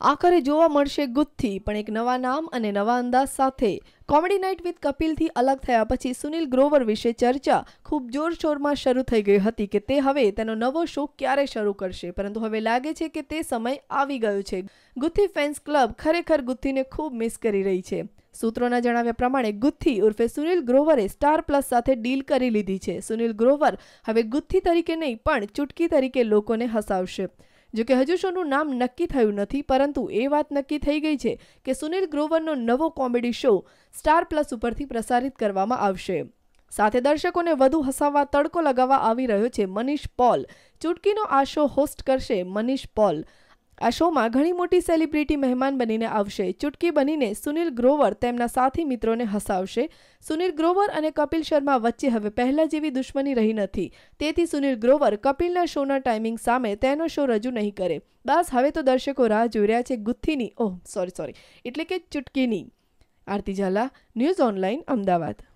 આખરે જોવા મળશે ગુથ્થી, પણ એક નવા નામ અને નવા અંદાજ સાથે. કોમેડી નાઇટ વિથ કપિલથી અલગ થયા પછી સુનિલ ગ્રોવર વિશે ચર્ચા ખૂબ જોરશોરમાં શરૂ થઈ ગઈ હતી કે તે હવે તેનો નવો શો ક્યારે શરૂ કરશે, પરંતુ હવે લાગે છે કે તે સમય આવી ગયો છે. ગુથ્થી ફેન્સ ક્લબ ખરેખર ગુથ્થીને ખૂબ મિસ કરી રહી છે. સૂત્રોના જણાવ્યા પ્રમાણે ગુથ્થી ઉર્ફે સુનિલ ગ્રોવરે સ્ટાર પ્લસ સાથે ડીલ કરી લીધી છે. સુનિલ ગ્રોવર હવે ગુથ્થી તરીકે નહીં પણ ચુટકી તરીકે લોકોને હસાવશે. જોકે હજુ શોનું નામ નક્કી થયું નથી, પરંતુ એ વાત નક્કી થઈ ગઈ છે કે સુનિલ ગ્રોવરનો નવો કોમેડી શો સ્ટાર પ્લસ ઉપરથી પ્રસારિત કરવામાં આવશે. સાથે દર્શકોને વધુ હસાવવા તડકો લગાવવા આવી રહ્યો છે મનીષ પોલ. ચુટકીનો આ શો હોસ્ટ કરશે મનીષ પોલ. આ શોમાં ઘણી મોટી સેલિબ્રિટી મહેમાન બનીને આવશે. ચુટકી બનીને સુનિલ ગ્રોવર તેમના સાથી મિત્રોને હસાવશે. સુનિલ ગ્રોવર અને કપિલ શર્મા વચ્ચે હવે પહેલા જેવી દુશ્મની રહી નથી. તેથી સુનિલ ગ્રોવર કપિલના શોના ટાઈમિંગ સામે તેનો શો રજૂ નહીં કરે. બસ હવે તો દર્શકો રાહ જોઈ રહ્યા છે ગુથ્થીની એટલે કે ચુટકીની. આરતી ઝાલા, ન્યૂઝ ઓનલાઈન, અમદાવાદ.